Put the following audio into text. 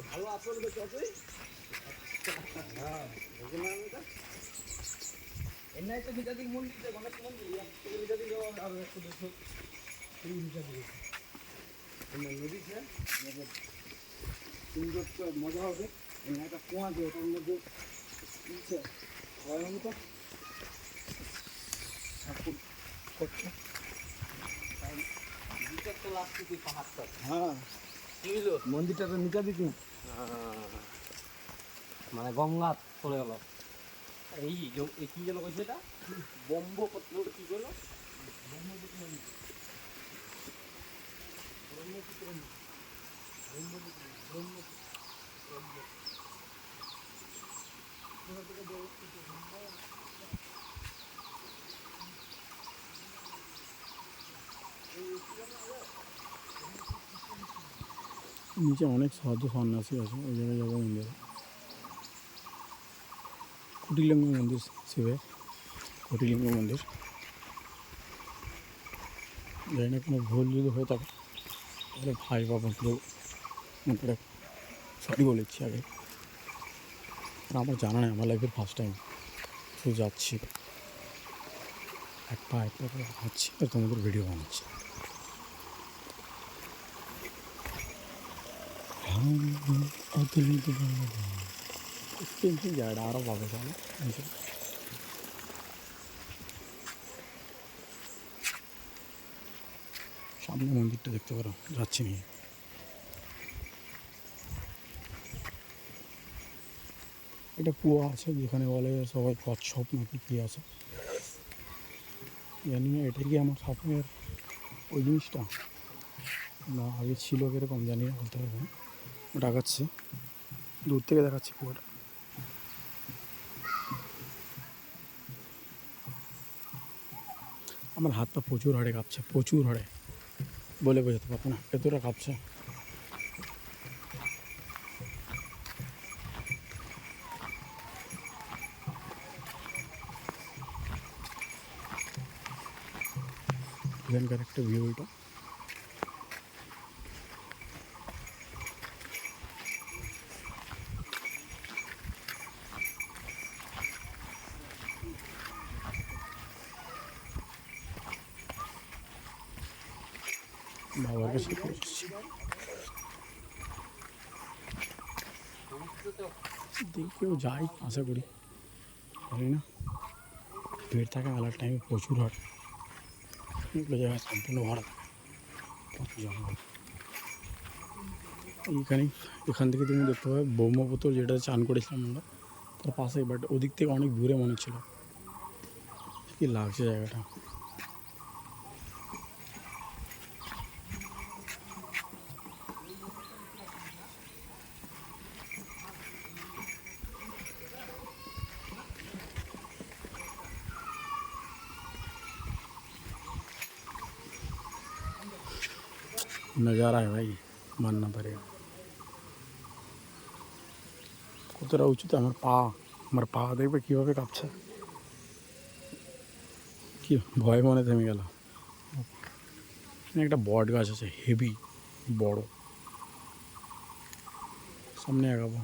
ভালো আপন যতই হ্যাঁ এমনি তো বিজাতির মন্দির গণেশ মন্দির বিজাতি আর একশো দেড়শো সেই হিসাবে নদী সুন্দর মজা হবে একটা কুয়া দিয়ে ওটার মধ্যে তো করছে হ্যাঁ মন্দিরটা তো নিচা দিত মানে গঙ্গা চলে গেল এই কি যেন কইছে এটা ব্রহ্মপুত্র কি বলো ব্রহ্মপুত্র নিচে অনেক সাধু সন্ন্যাসী আছে ওই জায়গায় যাবো মন্দিরে কুটিলিঙ্গ মন্দির শিবের কুটিলিঙ্গ মন্দির জানি না কোনো ভুল যদি হয়ে থাকে তাহলে ভাই বাবা পুরো মুখটা সরি বলেছি আগে আর আমার জানা নেই আমার লাইফের ফার্স্ট টাইম শুধু যাচ্ছি এক পা করে হাঁটছি আর তোমাদের ভিডিও বানাচ্ছি জায়গা আরও পাবে চলো সামনে মন্দিরটা দেখতে পারো যাচ্ছি নিয়ে এটা কুয়া আছে যেখানে বলে সবাই কচ্ছপ নাকি কী আছে জানি না এটাই কি আমার স্বপ্নের ওই জিনিসটা না আগে ছিল কীরকম জানি না বলতে পারবো না দেখাচ্ছি দূর থেকে দেখাচ্ছি কুয়াটা আমার হাত পা প্রচুর হাড়ে কাঁপছে প্রচুর হাড়ে বলে বোঝাতে পারবো না এতটা কাঁপছে এখানকার একটা ভিউ এটা বাবার কাছে দেখেও যাই আশা করি জানি না ভিড় থাকে মেলার টাইমে প্রচুর হয় এগুলো জায়গায় সম্পূর্ণ ভরা থাকে জঙ্গল এখান থেকে তুমি দেখতে পাবে ব্রহ্মপুত্র যেটা চান করেছিলাম আমরা তার পাশে বাট ওদিক থেকে অনেক দূরে মনে হচ্ছিল কি লাগছে জায়গাটা नज़ारा है भाई मानना पड़ेगा কতটা উঁচুতে আমার পা দেখবে কীভাবে কাঁপছে কি ভয় মনে থেমে গেল একটা বট গাছ আছে হেভি বড় সামনে আগাবো